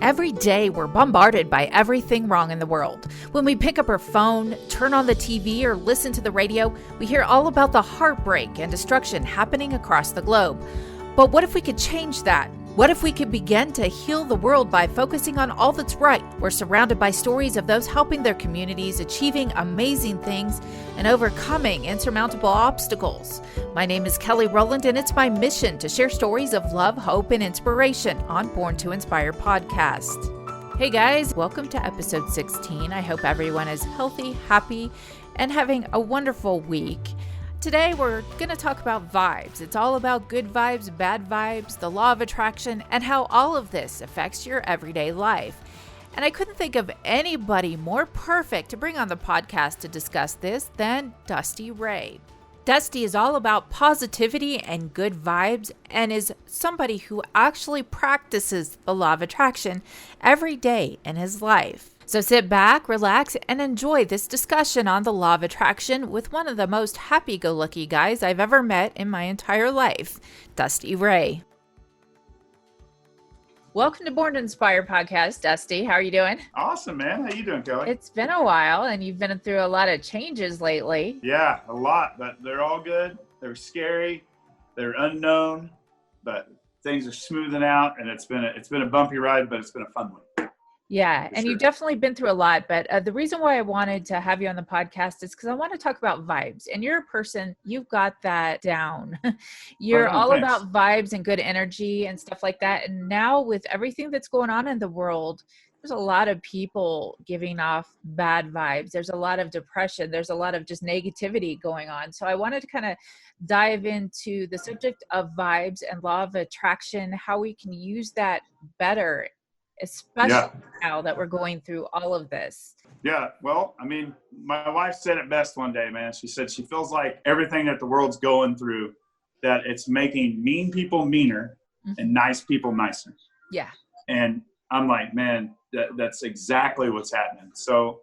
Every day, we're bombarded by everything wrong in the world. When we pick up our phone, turn on the TV, or listen to the radio, we hear all about the heartbreak and destruction happening across the globe. But what if we could change that? What if we could begin to heal the world by focusing on all that's right? We're surrounded by stories of those helping their communities, achieving amazing things, and overcoming insurmountable obstacles. My name is Kelly Rowland, and it's my mission to share stories of love, hope, and inspiration on Born to Inspire podcast. Hey guys, welcome to episode 16. I hope everyone is healthy, happy, and having a wonderful week. Today, we're going to talk about vibes. It's all about good vibes, bad vibes, the law of attraction, and how all of this affects your everyday life. And I couldn't think of anybody more perfect to bring on the podcast to discuss this than Dustry Ray. Dusty is all about positivity and good vibes and is somebody who actually practices the law of attraction every day in his life. So sit back, relax, and enjoy this discussion on the law of attraction with one of the most happy-go-lucky guys I've ever met in my entire life, Dustry Ray. Welcome to Born to Inspire podcast, Dusty. How are you doing? Awesome, man. How you doing, Kelly? It's been a while, and you've been through a lot of changes lately. Yeah, a lot, but they're all good. They're scary. They're unknown, but things are smoothing out, and it's been a bumpy ride, but it's been a fun one. Yeah, and you've definitely been through a lot, but the reason why I wanted to have you on the podcast is because I want to talk about vibes. And you're a person, you've got that down. You're all about vibes and good energy and stuff like that. And now with everything that's going on in the world, there's a lot of people giving off bad vibes. There's a lot of depression. There's a lot of just negativity going on. So I wanted to kind of dive into the subject of vibes and law of attraction, how we can use that better, especially now that we're going through all of this. Yeah, well, I mean, my wife said it best one day, man. She said she feels like everything that the world's going through, that it's making mean people meaner and nice people nicer. Yeah. And I'm like, man, that's exactly what's happening. So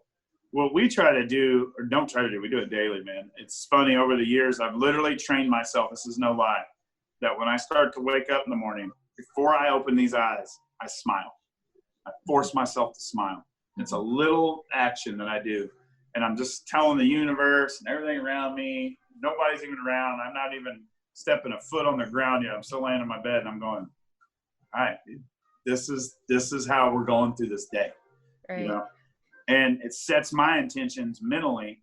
what we try to do, or don't try to do, we do it daily, man. It's funny, over the years, I've literally trained myself, this is no lie, that when I start to wake up in the morning, before I open these eyes, I smile. I force myself to smile. It's a little action that I do. And I'm just telling the universe and everything around me, nobody's even around. I'm not even stepping a foot on the ground yet. I'm still laying in my bed and I'm going, all right, dude, this is how we're going through this day. Right. You know? And it sets my intentions mentally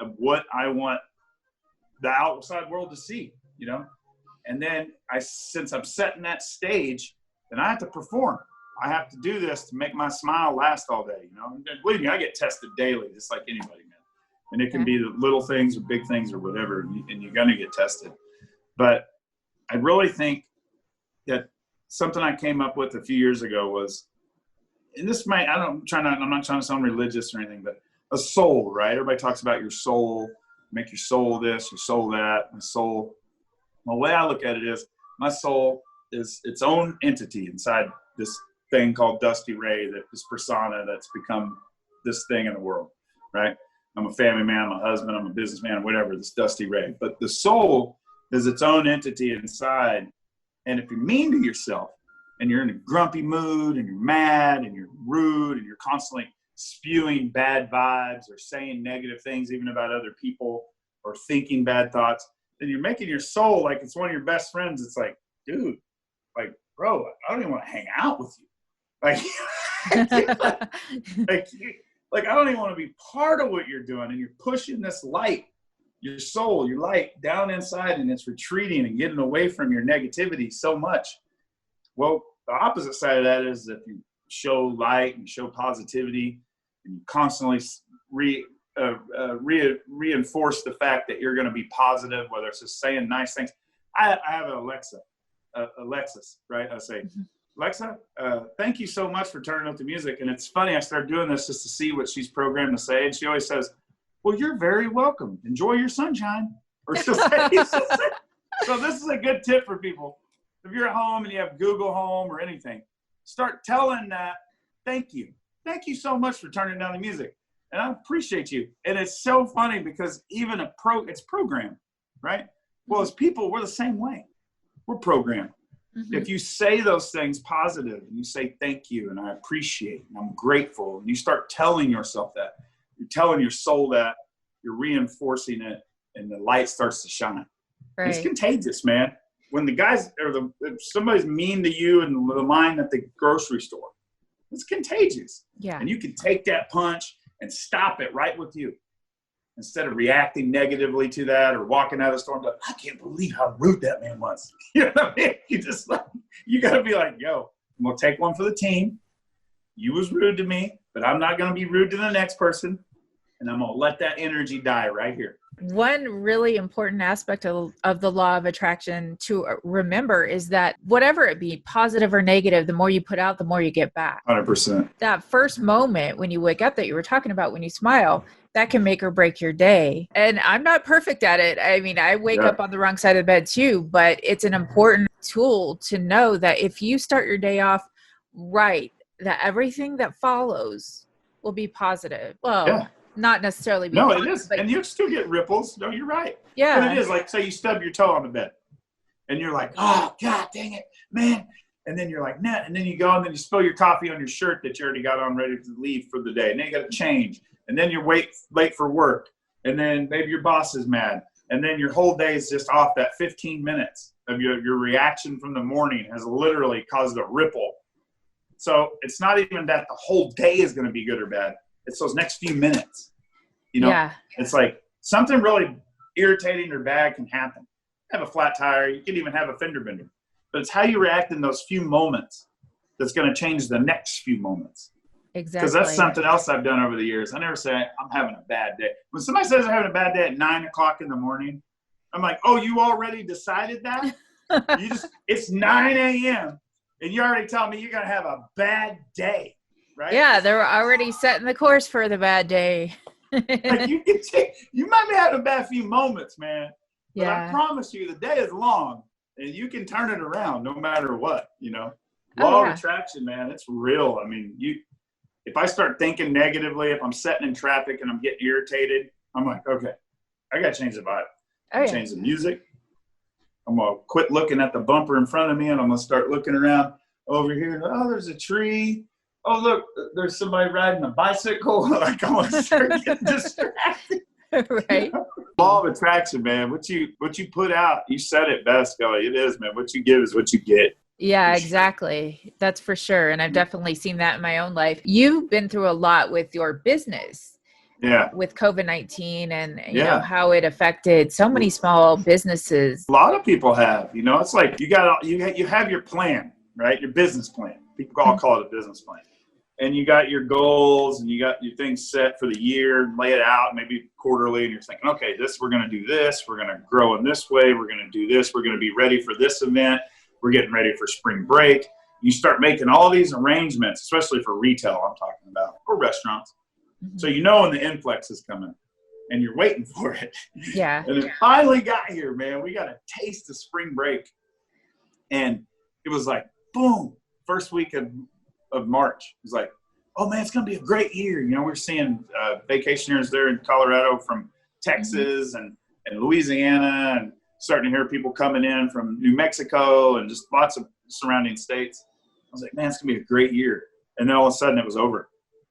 of what I want the outside world to see, you know? And then since I'm setting that stage, then I have to perform. I have to do this to make my smile last all day, you know? And believe me, I get tested daily, just like anybody, man. And it can be the little things or big things or whatever, and you're going to get tested. But I really think that something I came up with a few years ago was, and this might, I'm not trying to sound religious or anything, but a soul, right? Everybody talks about your soul, make your soul this, your soul that, my soul. The way I look at it is, my soul is its own entity inside this thing called Dustry Ray, this persona that's become this thing in the world, right? I'm a family man, I'm a husband, I'm a businessman, whatever, this Dustry Ray. But the soul is its own entity inside. And if you're mean to yourself and you're in a grumpy mood and you're mad and you're rude and you're constantly spewing bad vibes or saying negative things even about other people or thinking bad thoughts, then you're making your soul like it's one of your best friends. It's like, dude, like, bro, I don't even want to hang out with you. Like, like I don't even want to be part of what you're doing. And you're pushing this light, your soul, your light down inside, and it's retreating and getting away from your negativity so much. Well, the opposite side of that is if you show light and show positivity and you constantly reinforce the fact that you're going to be positive, whether it's just saying nice things. I have an Alexis, right? I say, Alexa, thank you so much for turning up the music. And it's funny, I started doing this just to see what she's programmed to say. And she always says, well, you're very welcome. Enjoy your sunshine. Or she'll say. So this is a good tip for people. If you're at home and you have Google Home or anything, start telling that, thank you. Thank you so much for turning down the music. And I appreciate you. And it's so funny because even it's programmed, right? Well, as people, we're the same way. We're programmed. Mm-hmm. If you say those things positive and you say thank you and I appreciate and I'm grateful, and you start telling yourself that, you're telling your soul that, you're reinforcing it, and the light starts to shine. Right. It's contagious, man. When the guys or if somebody's mean to you in the line at the grocery store, it's contagious. Yeah. And you can take that punch and stop it right with you. Instead of reacting negatively to that or walking out of the store and be like, I can't believe how rude that man was. You know what I mean? You got to be like, yo, I'm going to take one for the team. You was rude to me, but I'm not going to be rude to the next person. And I'm going to let that energy die right here. One really important aspect of the law of attraction to remember is that whatever it be, positive or negative, the more you put out, the more you get back. 100%. That first moment when you wake up that you were talking about, when you smile, that can make or break your day. And I'm not perfect at it. I mean, I wake up on the wrong side of the bed too, but it's an important tool to know that if you start your day off right, that everything that follows will be positive. Well, not necessarily be positive. No, it is. And you still get ripples. No, you're right. Yeah. But it is like, say you stub your toe on the bed and you're like, oh, God dang it, man. And then you're like, nah. And then you go and then you spill your coffee on your shirt that you already got on ready to leave for the day. And then you got to change. And then you're late for work. And then maybe your boss is mad. And then your whole day is just off. That 15 minutes of your reaction from the morning has literally caused a ripple. So it's not even that the whole day is going to be good or bad. It's those next few minutes. You know, It's like something really irritating or bad can happen. Have a flat tire. You can even have a fender bender. But it's how you react in those few moments that's going to change the next few moments. Exactly. Because that's something else I've done over the years. I never say I'm having a bad day. When somebody says I'm having a bad day at 9 o'clock in the morning, I'm like, oh, you already decided that? It's 9 a.m. and you already tell me you're going to have a bad day, right? Yeah, they're already setting the course for the bad day. Like you might be having a bad few moments, man. But I promise you the day is long and you can turn it around no matter what, you know. Law of attraction, man, it's real. I mean, if I start thinking negatively, if I'm sitting in traffic and I'm getting irritated, I'm like, okay, I got to change the vibe. Change the music. I'm going to quit looking at the bumper in front of me and I'm going to start looking around over here. Oh, there's a tree. Oh, look, there's somebody riding a bicycle. Like, I'm going to start getting distracted. Right. You know? Law of attraction, man. What you put out, you said it best, Kelly. It is, man. What you give is what you get. Yeah, exactly. That's for sure. And I've definitely seen that in my own life. You've been through a lot with your business. Yeah. With COVID-19 and you know how it affected so many small businesses. A lot of people have, you know, it's like you have your plan, right? Your business plan. People all call it a business plan. And you got your goals and you got your things set for the year and lay it out maybe quarterly. And you're thinking, okay, we're going to do this. We're going to grow in this way. We're going to do this. We're going to be ready for this event. We're getting ready for spring break. You start making all these arrangements, especially for retail, I'm talking about, or restaurants. Mm-hmm. So you know when the influx is coming and you're waiting for it. Yeah. And it finally got here, man. We got a taste of spring break. And it was like, boom, first week of March. It was like, oh, man, it's going to be a great year. You know, we're seeing vacationers there in Colorado from Texas and Louisiana and starting to hear people coming in from New Mexico and just lots of surrounding states. I was like, man, it's going to be a great year. And then all of a sudden it was over.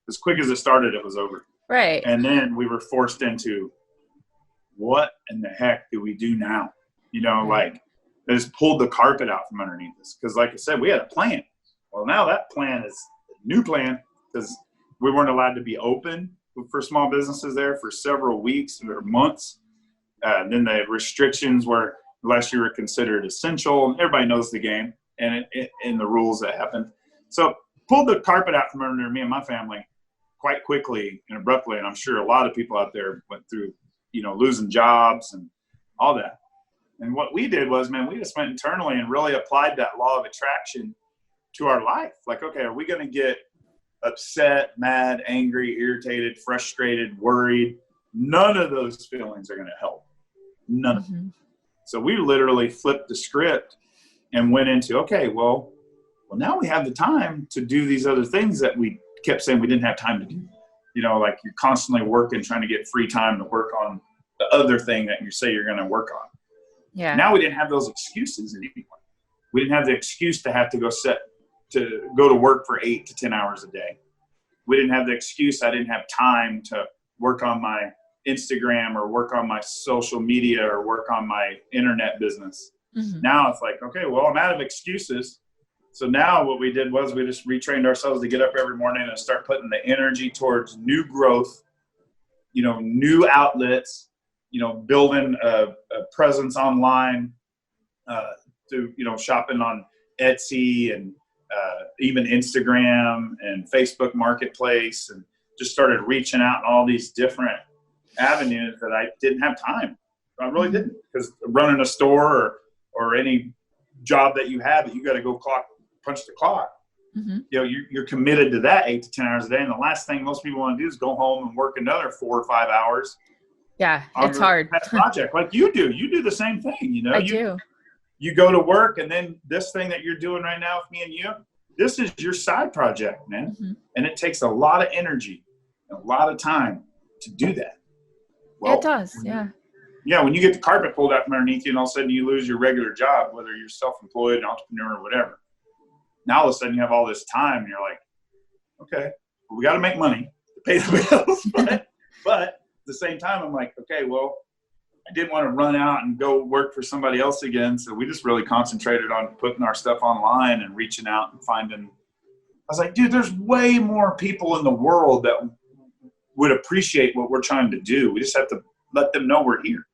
As quick as it started, it was over. Right. And then we were forced into what in the heck do we do now? You know, like they just pulled the carpet out from underneath us. Because like I said, we had a plan. Well, now that plan is a new plan because we weren't allowed to be open for small businesses there for several weeks or months. Then the restrictions were unless you were considered essential. Everybody knows the game and the rules that happened. So pulled the carpet out from under me and my family quite quickly and abruptly. And I'm sure a lot of people out there went through, you know, losing jobs and all that. And what we did was, man, we just went internally and really applied that law of attraction to our life. Like, okay, are we going to get upset, mad, angry, irritated, frustrated, worried? None of those feelings are going to help. None of them. So we literally flipped the script and went into, okay, well, now we have the time to do these other things that we kept saying we didn't have time to do. You know, like you're constantly working, trying to get free time to work on the other thing that you say you're going to work on. Yeah. Now we didn't have those excuses anymore. We didn't have the excuse to have to go to work for 8 to 10 hours a day. We didn't have the excuse I didn't have time to work on my Instagram or work on my social media or work on my internet business. Mm-hmm. Now it's like, okay, well, I'm out of excuses. So now what we did was we just retrained ourselves to get up every morning and start putting the energy towards new growth, new outlets, building a presence online, through, shopping on Etsy and even Instagram and Facebook Marketplace, and just started reaching out in all these different avenues that I didn't have time. I really didn't, because running a store or any job that you have that you got to go punch the clock, you're committed to that 8 to 10 hours a day. And the last thing most people want to do is go home and work another 4 or 5 hours. Yeah, it's hard. Project like you do the same thing. I do. You go to work, and then this thing that you're doing right now with me and you, this is your side project, man. Mm-hmm. And it takes a lot of energy, a lot of time to do that. Well, it does, yeah. Yeah, when you get the carpet pulled out from underneath you and all of a sudden you lose your regular job, whether you're self-employed, an entrepreneur, or whatever. Now all of a sudden you have all this time, and you're like, okay, well, we got to make money to pay the bills. but at the same time, I'm like, okay, well, I didn't want to run out and go work for somebody else again. So we just really concentrated on putting our stuff online and reaching out and finding. I was like, dude, there's way more people in the world that would appreciate what we're trying to do. We just have to let them know we're here.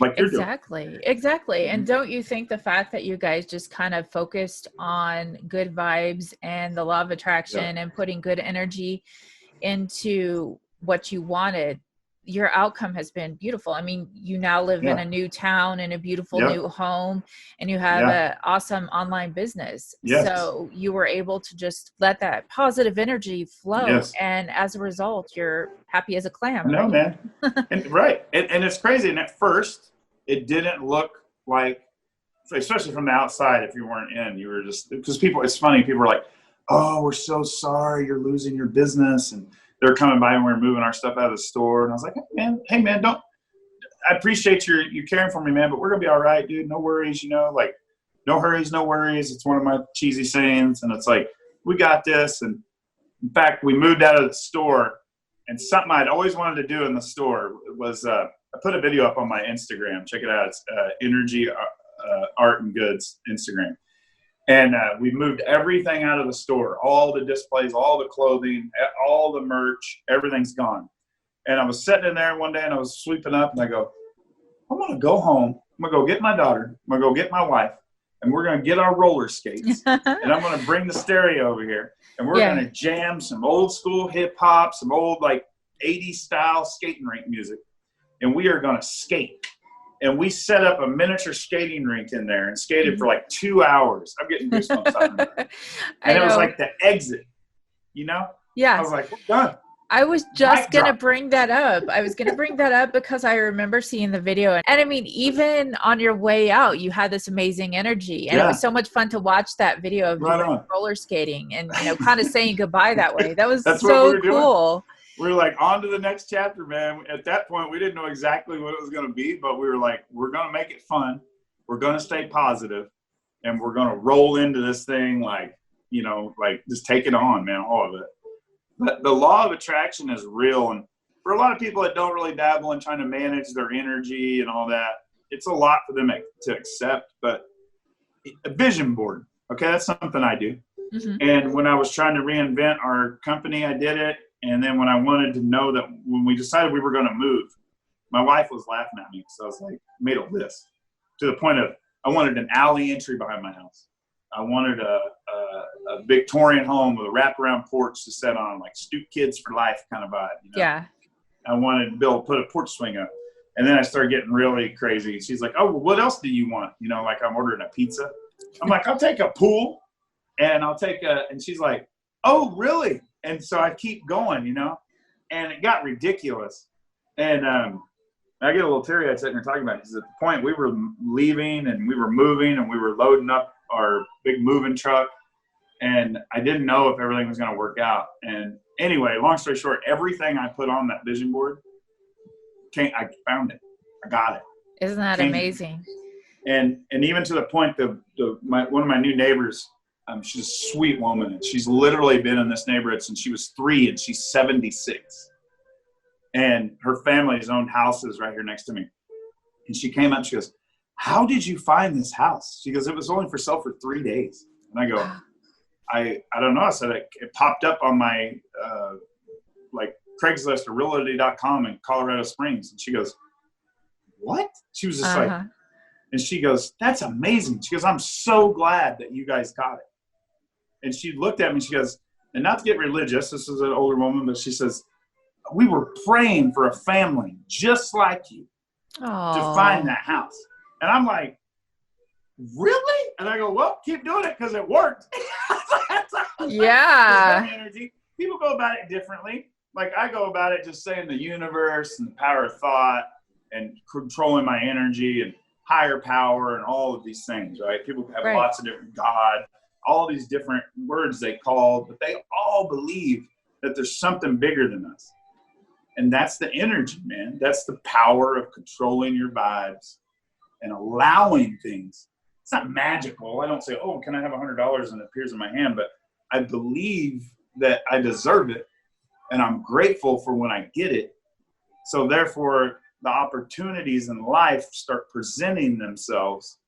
Like you're doing. Exactly. And don't you think the fact that you guys just kind of focused on good vibes and the law of attraction and putting good energy into what you wanted, your outcome has been beautiful. I mean, you now live in a new town, in a beautiful new home, and you have an awesome online business. Yes. So you were able to just let that positive energy flow. Yes. And as a result, you're happy as a clam. No, man. And, right. And it's crazy. And at first, it didn't look like, especially from the outside, if you weren't in, you were just, because it's funny. People are like, oh, we're so sorry you're losing your business. And they're coming by and we're moving our stuff out of the store. And I was like, hey man, I appreciate you caring for me, man, but we're going to be all right, dude. No worries. Like no hurries, no worries. It's one of my cheesy sayings. And it's like, we got this. And in fact, we moved out of the store, and something I'd always wanted to do in the store was, I put a video up on my Instagram. Check it out. It's Energy Art and Goods Instagram. And we moved everything out of the store, all the displays, all the clothing, all the merch, everyth's gone. And I was sitting in there one day and I was sweeping up, and I go, I'm going to go home. I'm going to go get my daughter. I'm going to go get my wife, and we're going to get our roller skates. And I'm going to bring the stereo over here, and we're going to jam some old school hip hop, some old like 80s style skating rink music. And we are going to skate. And we set up a miniature skating rink in there and skated for like 2 hours. I'm getting goosebumps talking about it. And it was like the exit, Yeah. I was like, we're done. I was just going to bring that up. I was going to bring that up because I remember seeing the video. And I mean, even on your way out, you had this amazing energy. And it was so much fun to watch that video of you roller skating and, kind of saying goodbye that way. That was so cool. Doing. We were like, on to the next chapter, man. At that point, we didn't know exactly what it was going to be, but we were like, we're going to make it fun. We're going to stay positive, and we're going to roll into this thing like just take it on, man, all of it. But the law of attraction is real. And for a lot of people that don't really dabble in trying to manage their energy and all that, it's a lot for them to accept. But a vision board, okay, that's something I do. Mm-hmm. And when I was trying to reinvent our company, I did it. And then when I wanted to know that when we decided we were going to move, my wife was laughing at me. So I was like, made a list to the point of I wanted an alley entry behind my house. I wanted a Victorian home with a wraparound porch to sit on, like Stoop Kids for Life kind of vibe. Yeah. I wanted Bill to put a porch swing up. And then I started getting really crazy. She's like, oh, well, what else do you want? Like I'm ordering a pizza. I'm like, I'll take a pool, and I'll take and she's like, oh, really? And so I keep going, and it got ridiculous. And I get a little teary-eyed sitting here talking about it, because at the point we were leaving and we were moving and we were loading up our big moving truck, and I didn't know if everything was going to work out. And anyway, long story short, everything I put on that vision board, I found it. I got it. Isn't that amazing? And even to the point one of my new neighbors, she's a sweet woman, and she's literally been in this neighborhood since she was 3, and she's 76. And her family's owned houses right here next to me. And she came up and she goes, "How did you find this house?" She goes, "It was only for sale for 3 days." And I go, I don't know. I said, it popped up on my like Craigslist or realty.com in Colorado Springs. And she goes, "What?" She was just like, and she goes, "That's amazing." She goes, "I'm so glad that you guys got it." And she looked at me and she goes, and not to get religious, this is an older woman, but she says, "We were praying for a family just like you to find that house." And I'm like, "Really?" And I go, "Well, keep doing it because it worked." Yeah. Energy. People go about it differently. Like I go about it just saying the universe and the power of thought and controlling my energy and higher power and all of these things, right? People have lots of different God, all these different words they call, but they all believe that there's something bigger than us. And that's the energy, man. That's the power of controlling your vibes and allowing things. It's not magical. I don't say, "Oh, can I have $100?" and it appears in my hand, but I believe that I deserve it and I'm grateful for when I get it. So therefore, the opportunities in life start presenting themselves,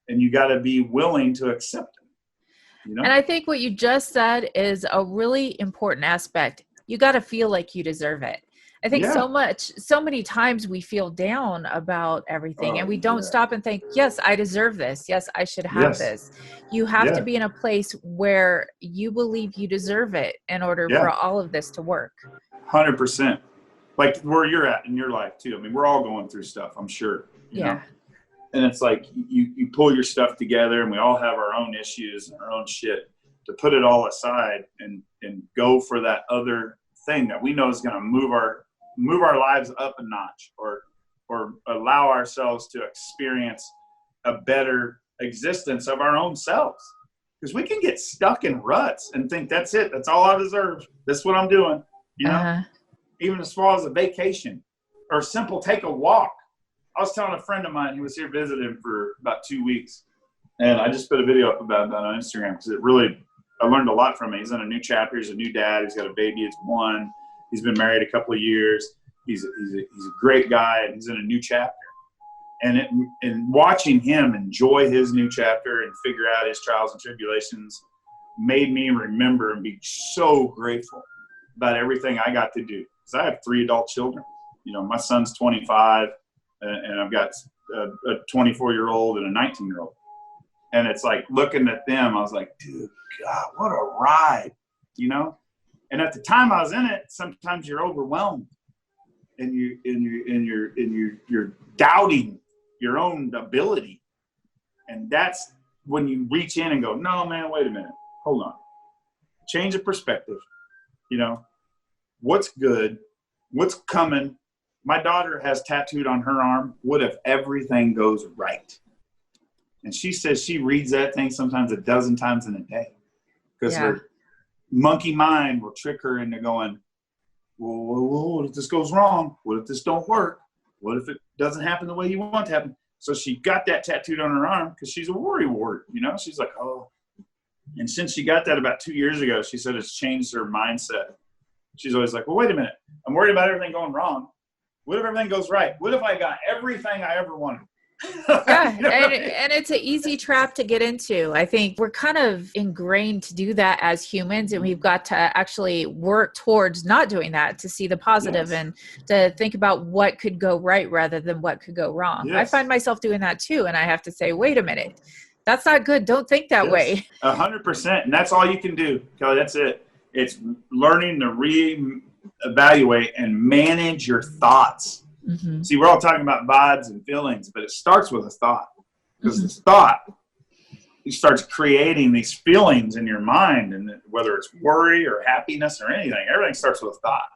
and you got to be willing to accept them. You know? And I think what you just said is a really important aspect. You got to feel like you deserve it. I think so many times we feel down about everything and we don't stop and think, yes, I deserve this. Yes, I should have this. You have to be in a place where you believe you deserve it in order for all of this to work. 100%. Like where you're at in your life too. I mean, we're all going through stuff, I'm sure. You know? And it's like you pull your stuff together, and we all have our own issues and our own shit, to put it all aside and go for that other thing that we know is going to move our lives up a notch, or allow ourselves to experience a better existence of our own selves. Because we can get stuck in ruts and think that's it. That's all I deserve. That's what I'm doing. You know, even as far as a vacation or simple take a walk. I was telling a friend of mine who was here visiting for about 2 weeks, and I just put a video up about that on Instagram because I learned a lot from it. He's in a new chapter. He's a new dad. He's got a baby. It's 1. He's been married a couple of years. He's a great guy, and he's in a new chapter. And watching him enjoy his new chapter and figure out his trials and tribulations made me remember and be so grateful about everything I got to do. Because I have 3 adult children. You know, my son's 25, and I've got a 24-year-old and a 19-year-old. And it's like looking at them, I was like, dude, God, what a ride, you know? And at the time I was in it, sometimes you're overwhelmed and you're doubting your own ability. And that's when you reach in and go, no, man, wait a minute. Hold on. Change of perspective. You know, what's good? What's coming? My daughter has tattooed on her arm, "What if everything goes right?" And she says she reads that thing sometimes a dozen times in a day, because her monkey mind will trick her into going, whoa, what if this goes wrong? What if this don't work? What if it doesn't happen the way you want it to happen? So she got that tattooed on her arm because she's a worry wart, you know? She's like, oh. And since she got that about 2 years ago, she said it's changed her mindset. She's always like, well, wait a minute. I'm worried about everything going wrong. What if everything goes right? What if I got everything I ever wanted? Yeah, and it's an easy trap to get into. I think we're kind of ingrained to do that as humans, and we've got to actually work towards not doing that, to see the positive and to think about what could go right rather than what could go wrong. I find myself doing that too, and I have to say, wait a minute, that's not good. Don't think that way. 100%, and that's all you can do, Kelly. That's it. It's learning to reevaluate and manage your thoughts. Mm-hmm. See, we're all talking about vibes and feelings, but it starts with a thought. Because this thought, it starts creating these feelings in your mind, and whether it's worry or happiness or anything, everything starts with a thought.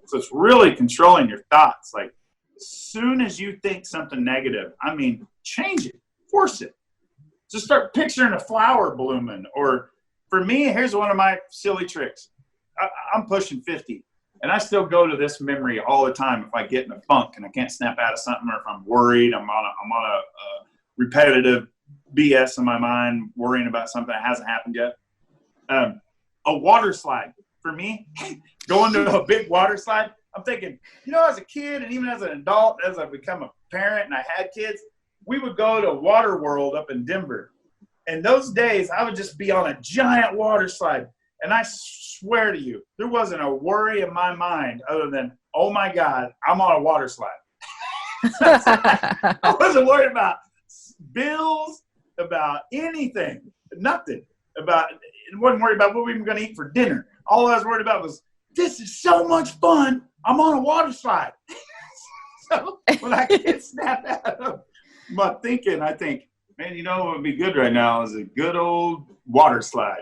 So it's really controlling your thoughts. Like, as soon as you think something negative, I mean, change it, force it. Just start picturing a flower blooming. Or for me, here's one of my silly tricks. I'm pushing 50. And I still go to this memory all the time if I get in a funk and I can't snap out of something, or if I'm worried, I'm on a repetitive BS in my mind, worrying about something that hasn't happened yet. A water slide for me, going to a big water slide. I'm thinking, as a kid and even as an adult, as I become a parent and I had kids, we would go to Water World up in Denver. And those days, I would just be on a giant water slide. And I swear to you, there wasn't a worry in my mind other than, oh my God, I'm on a water slide. I wasn't worried about bills, about anything, nothing. Wasn't worried about what we were going to eat for dinner. All I was worried about was, this is so much fun. I'm on a water slide. So when I get snapped out of my thinking, I think, man, what would be good right now is a good old water slide,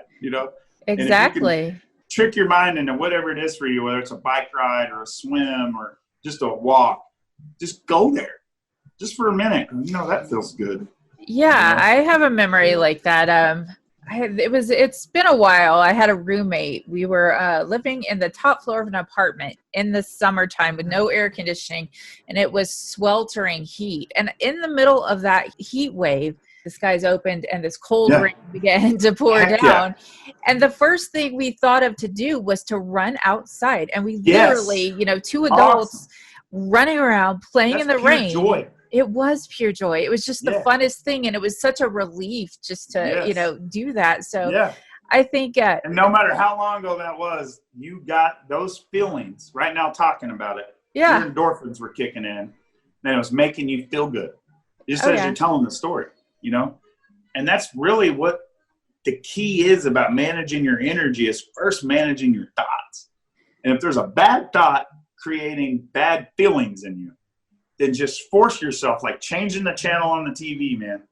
Exactly. Trick your mind into whatever it is for you, whether it's a bike ride or a swim or just a walk. Just go there just for a minute. That feels good. Yeah, I have a memory like that. It's been a while. I had a roommate. We were living in the top floor of an apartment in the summertime with no air conditioning, and it was sweltering heat. And in the middle of that heat wave, the skies opened and this cold rain began to pour down. Yeah. And the first thing we thought of to do was to run outside. And we literally, two adults running around, playing in the rain. Joy. It was pure joy. It was just the funnest thing. And it was such a relief just to, do that. So I think. And no matter how long ago that was, you got those feelings right now talking about it. Yeah. Your endorphins were kicking in and it was making you feel good. Just as you're telling the story, and that's really what the key is about managing your energy is first managing your thoughts. And if there's a bad thought creating bad feelings in you, then just force yourself, like changing the channel on the TV, man.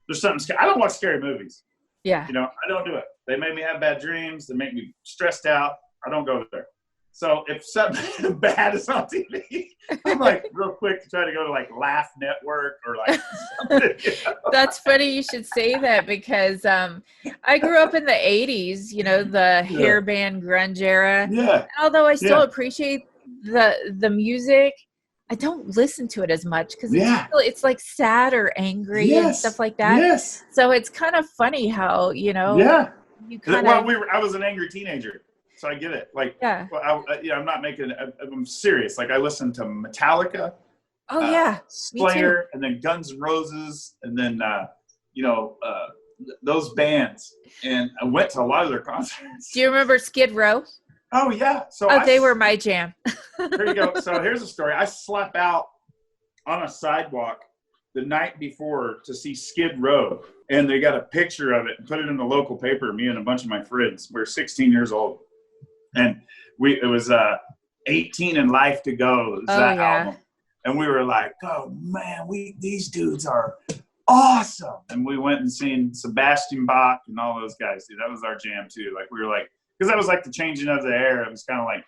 There's something I don't watch scary movies. Yeah. I don't do it. They make me have bad dreams. They make me stressed out. I don't go there. So if something bad is on TV, I'm like real quick to try to go to like Laugh Network or like something. That's funny you should say that because I grew up in the 80s, the hair band grunge era. Yeah. And although I still appreciate the music, I don't listen to it as much because it's like sad or angry and stuff like that. Yes. So it's kind of funny how, you kind of. I was an angry teenager. So I get it. Like, I'm not making. I'm serious. Like, I listened to Metallica. Oh yeah, Slayer, and then Guns N' Roses, and then those bands. And I went to a lot of their concerts. Do you remember Skid Row? Oh yeah. So they were my jam. Here you go. So here's a story. I slept out on a sidewalk the night before to see Skid Row, and they got a picture of it and put it in the local paper. Me and a bunch of my friends. We're 16 years old. And it was 18 and Life to Go. It was that album. And we were like, oh man, these dudes are awesome. And we went and seen Sebastian Bach and all those guys. Dude, that was our jam too. Like we were like, because that was like the changing of the era. It was kind of like,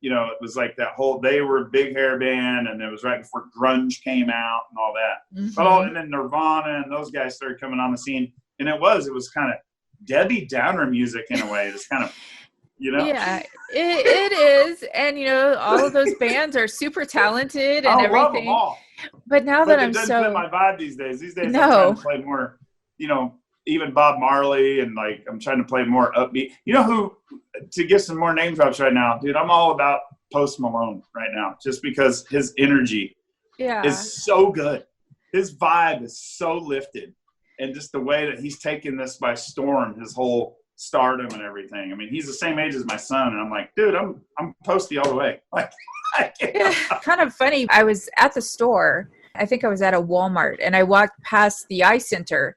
it was like that whole, they were a big hair band and it was right before grunge came out and all that. Mm-hmm. And then Nirvana and those guys started coming on the scene. And it was kind of Debbie Downer music in a way. It's kind of, Yeah, it is. And, all of those bands are super talented and everything. Love them all. But now that I'm it doesn't fit my vibe these days. These days I'm trying to play more, even Bob Marley, and like I'm trying to play more upbeat. Who, to get some more name drops right now, dude, I'm all about Post Malone right now, just because his energy is so good. His vibe is so lifted. And just the way that he's taken this by storm, his whole stardom and everything. I mean, he's the same age as my son, and I'm like, dude, I'm Posty all the way. Like, kind of funny. I was at the store. I think I was at a Walmart, and I walked past the eye center,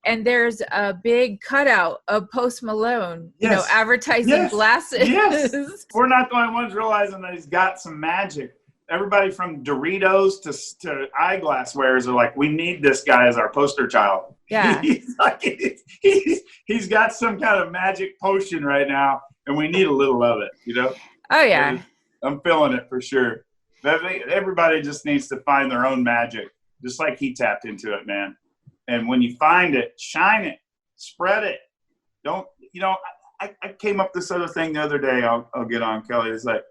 and there's a big cutout of Post Malone, advertising glasses. Yes. We're not the only ones realizing that he's got some magic. Everybody from Doritos to eyeglass wearers are like, we need this guy as our poster child. Yeah. He's got some kind of magic potion right now, and we need a little of it, Oh, yeah. I'm feeling it for sure. Everybody just needs to find their own magic, just like he tapped into it, man. And when you find it, shine it, spread it. Don't, I came up with this other thing the other day. I'll get on, Kelly. It's like,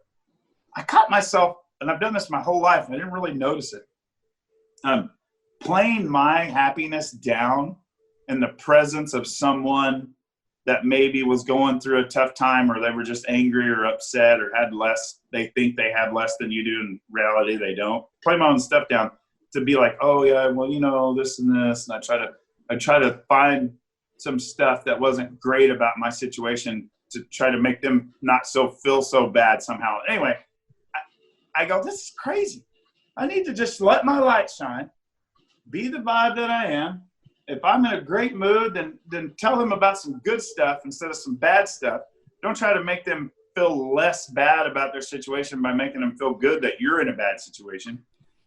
I caught myself, and I've done this my whole life, and I didn't really notice it. playing my happiness down in the presence of someone that maybe was going through a tough time, or they were just angry or upset or had less, they think they have less than you do. In reality, they don't. Play my own stuff down to be like, oh yeah, well, you know, this and this. And I try to find some stuff that wasn't great about my situation to try to make them not feel so bad somehow. Anyway, I go, this is crazy. I need to just let my light shine, be the vibe that I am. If I'm in a great mood, then tell them about some good stuff instead of some bad stuff. Don't try to make them feel less bad about their situation by making them feel good that you're in a bad situation.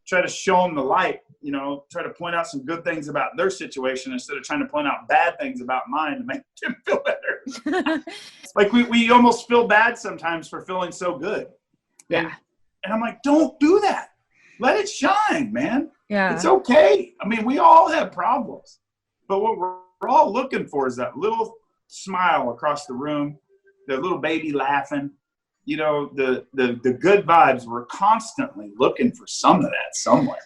Try to show them the light, you know, try to point out some good things about their situation instead of trying to point out bad things about mine to make them feel better. Like we almost feel bad sometimes for feeling so good. Yeah. And I'm like, don't do that. Let it shine, man. Yeah. It's okay. I mean, we all have problems. But what we're all looking for is that little smile across the room, the little baby laughing, you know, the good vibes. We're constantly looking for some of that somewhere.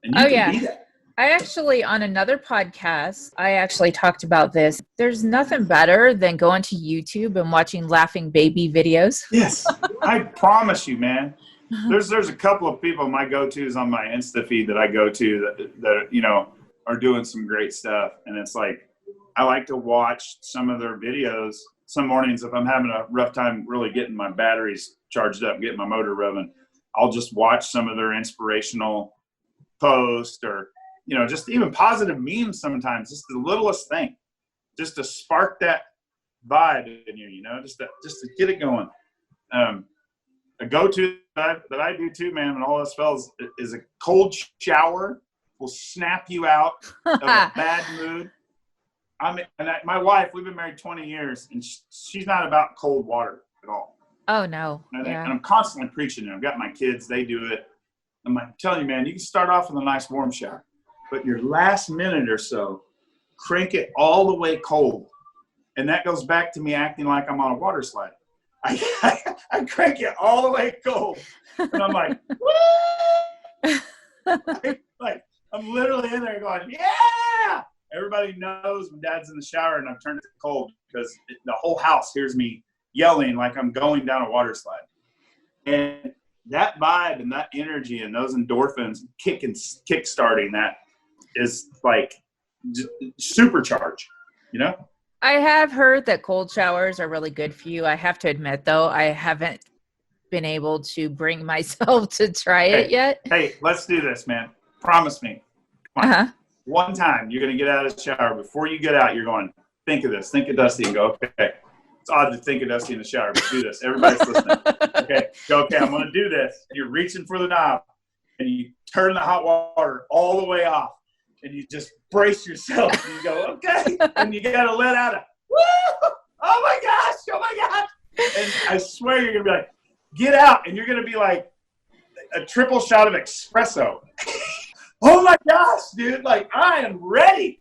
And you can be that. I actually, on another podcast, I actually talked about this. There's nothing better than going to YouTube and watching laughing baby videos. Yes. I promise you, man. There's a couple of people, my go-tos on my Insta feed that I go to that you know, are doing some great stuff. And it's like, I like to watch some of their videos. Some mornings, if I'm having a rough time really getting my batteries charged up, getting my motor revving, I'll just watch some of their inspirational posts, or, you know, just even positive memes sometimes, just the littlest thing, just to spark that vibe in you, you know, just to get it going. A go-to that I do too, man, and all us fellas, is a cold shower will snap you out of a bad mood. My wife, we've been married 20 years, and she's not about cold water at all. Oh, no. And I'm constantly preaching it. I've got my kids, they do it. I'm like, telling you, man, you can start off with a nice warm shower, but your last minute or so, crank it all the way cold. And that goes back to me acting like I'm on a water slide. I crank it all the way cold. And I'm like, woo! Like, I'm literally in there going, yeah! Everybody knows when Dad's in the shower and I've turned it cold, because the whole house hears me yelling like I'm going down a water slide. And that vibe and that energy and those endorphins kick-starting that is like supercharged, you know? I have heard that cold showers are really good for you. I have to admit, though, I haven't been able to bring myself to try it yet. Hey, let's do this, man. Promise me. Come on. One time you're going to get out of the shower. Before you get out, you're going, think of this. Think of Dusty and go, okay. It's odd to think of Dusty in the shower, but do this. Everybody's listening. Okay, go, okay, I'm going to do this. You're reaching for the knob, and you turn the hot water all the way off, and you just brace yourself, and you go, okay, and you got to let out a, woo! Oh my gosh. And I swear you're going to be like, get out, and you're going to be like a triple shot of espresso. Oh my gosh, dude, like, I am ready.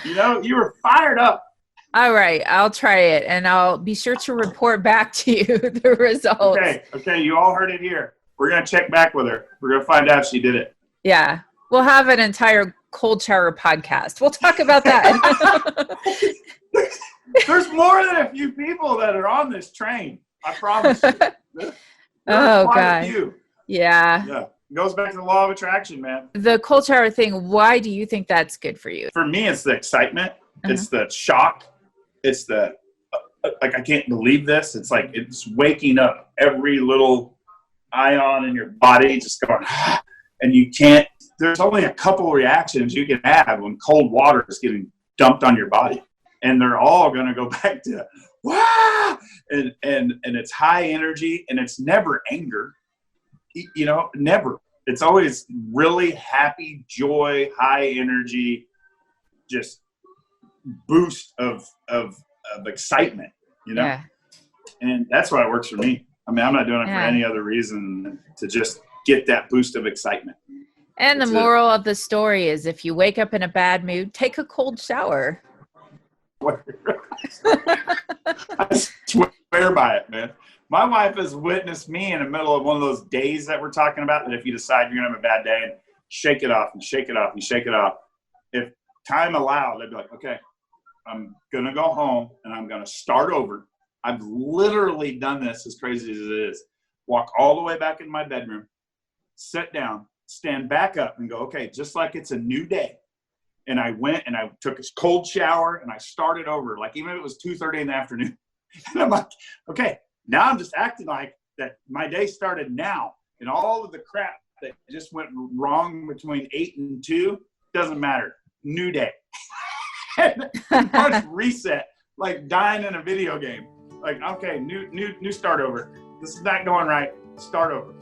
You know, you were fired up. All right, I'll try it, and I'll be sure to report back to you the results. Okay, you all heard it here. We're going to check back with her. We're going to find out if she did it. Yeah, we'll have an entire cold shower podcast. We'll talk about that. There's more than a few people that are on this train. I promise you. Oh, God. Yeah. It goes back to the law of attraction, man. The cold shower thing, why do you think that's good for you? For me, it's the excitement. It's the shock. It's the, like, I can't believe this. It's like, it's waking up every little ion in your body, just going, and you can't, there's only a couple reactions you can have when cold water is getting dumped on your body. And they're all going to go back to, wow! And it's high energy, and it's never anger. You know, never. It's always really happy, joy, high energy, just boost of excitement, you know? Yeah. And that's why it works for me. I mean, I'm not doing it for any other reason than to just get that boost of excitement. And that's the moral of the story is, if you wake up in a bad mood, take a cold shower. I swear by it, man. My wife has witnessed me in the middle of one of those days that we're talking about, that if you decide you're going to have a bad day and shake it off and shake it off and shake it off. If time allowed, I'd be like, okay, I'm going to go home and I'm going to start over. I've literally done this, as crazy as it is. Walk all the way back in my bedroom, sit down, stand back up and go, okay, just like it's a new day. And I went and I took a cold shower and I started over, like even if it was 2:30 in the afternoon. And I'm like, okay, now I'm just acting like that my day started now. And all of the crap that just went wrong between 8 and 2 doesn't matter. New day. And much reset, like dying in a video game. Like, okay, new start over. This is not going right. Start over.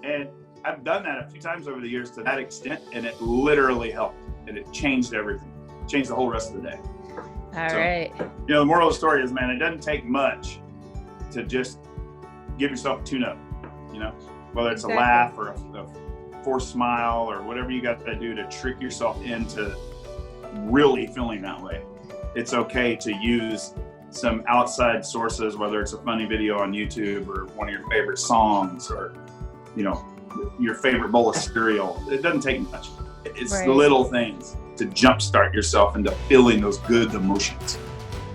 And I've done that a few times over the years to that extent, and it literally helped. And it changed everything. Changed the whole rest of the day. All right. You know, the moral of the story is, man, it doesn't take much to just give yourself a tune-up, you know, whether it's a laugh or a forced smile or whatever you got to do to trick yourself into really feeling that way. It's okay to use some outside sources, whether it's a funny video on YouTube or one of your favorite songs or, you know, your favorite bowl of cereal. It doesn't take much. It's the little things to jumpstart yourself into feeling those good emotions.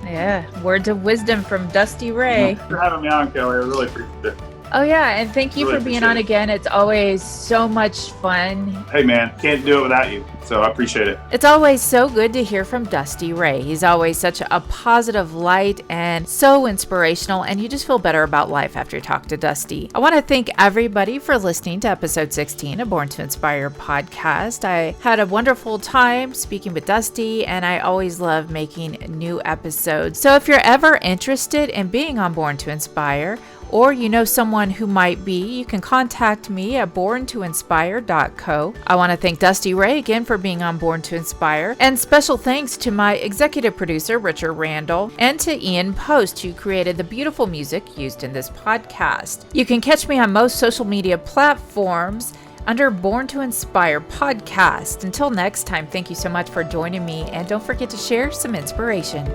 Yeah. Words of wisdom from Dustry Ray. Thanks for having me on, Kelly. I really appreciate it. Oh, yeah. And thank you for being on again. It's always so much fun. Hey, man, can't do it without you. So I appreciate it. It's always so good to hear from Dustry Ray. He's always such a positive light and so inspirational. And you just feel better about life after you talk to Dusty. I want to thank everybody for listening to episode 16 of Born to Inspire podcast. I had a wonderful time speaking with Dusty, and I always love making new episodes. So if you're ever interested in being on Born to Inspire, or you know someone who might be, you can contact me at borntoinspire.co. I want to thank Dustry Ray again for being on Born to Inspire, and special thanks to my executive producer, Richard Randall, and to Ian Post, who created the beautiful music used in this podcast. You can catch me on most social media platforms under Born to Inspire podcast. Until next time, thank you so much for joining me, and don't forget to share some inspiration.